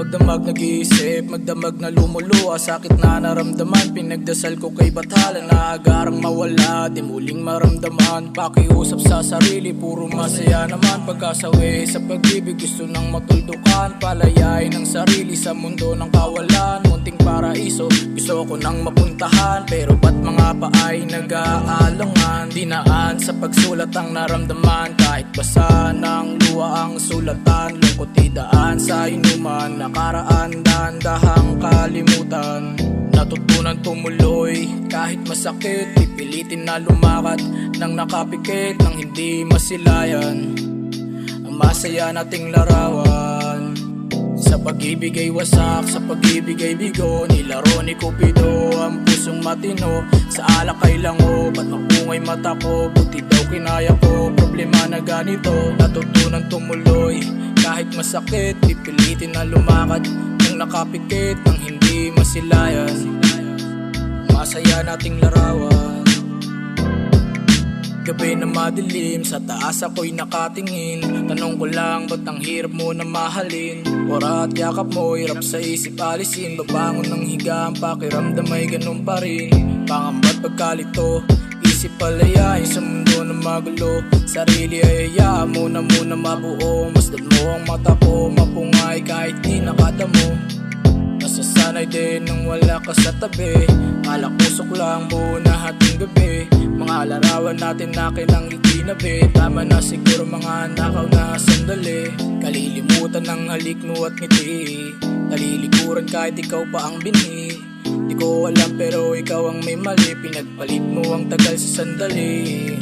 magdamag nag-iisip, magdamag na lumuluha, sakit na naramdaman, pinagdasal ko kay Bathala na agarang mawala, di muling maramdaman. Pakiusap sa sarili, puro masaya naman, pagkasawi sa pag-ibig, gusto nang matuldukan, palayain ang sarili sa mundo ng kawalan. Munting paraiso, gusto ko nang mapuntahan, pero ba't mga paay nag-aalangan? Dinaan sa pagsulat ang naramdaman, kahit basa ng luha ang sulatan. Lungkot idaan sa inuman, nakaraan dahan-dahang kalimutan. Natutunan tumuloy kahit masakit, pipilitin na lumakad nang nakapikit, nang hindi masilayan ang masaya nating larawan. Sa pag-ibig ay wasak, sa pag-ibig ay bigo, nilaro ni Cupido ang pusong matino. Sa alak ay lango, ba't mapungay mata ko? Buti daw kinaya ko, problema na ganito. Natutunan tumuloy kahit masakit, pipilitin na lumakad nang nakapikit, nang hindi masilayan masaya nating larawan. Gabi na madilim, sa taas ako'y nakatingin, tanong ko lang, ba't ang hirap mo na mahalin? Ora at yakap mo, hirap sa isip alisin, babangon ng higa, ang pakiramdam ay ganun pa rin. Pangamba't pagkalito, isip palayain sa mundo na magulo. Sarili ay hayaan mo na muna mabuo, masdan mo ang mata ko, mapungay kahit di nakadamo. Nasasanay din nang wala ka sa tabi, alak pusok lang buo na hating gabi. Mga larawan natin na kilang itinabi, tama na siguro mga nakaw na sandali. Kalilimutan ng halik mo at ngiti, nalilikuran kahit ikaw pa ang binhi. Di ko alam pero ikaw ang may mali, pinagpalit mo ang tagal sa sandali.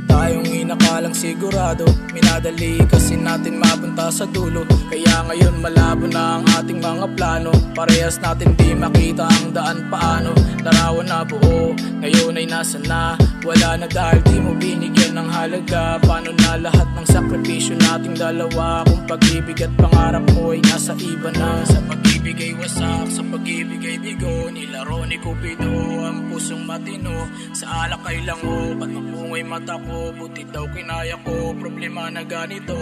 Tayong inakalang sigurado, minadali kasi natin mapunta sa dulo. Kaya ngayon malabo na ang ating mga plano, parehas natin di makita ang daan paano. Larawan na buo, ngayon ay nasa na, wala na dahil di mo binigyan ng halaga. Paano na lahat ng sakripisyo nating dalawa, kung pag-ibig at pangarap mo ay nasa iba na. Sa pag-ibig ay wasak, sa pag-ibig ay bigo, nilaro ni Cupido ang pusong matino. Sa alak ay lango, ba't mapungay mata ko? Buti daw kinaya ko, problema na ganito.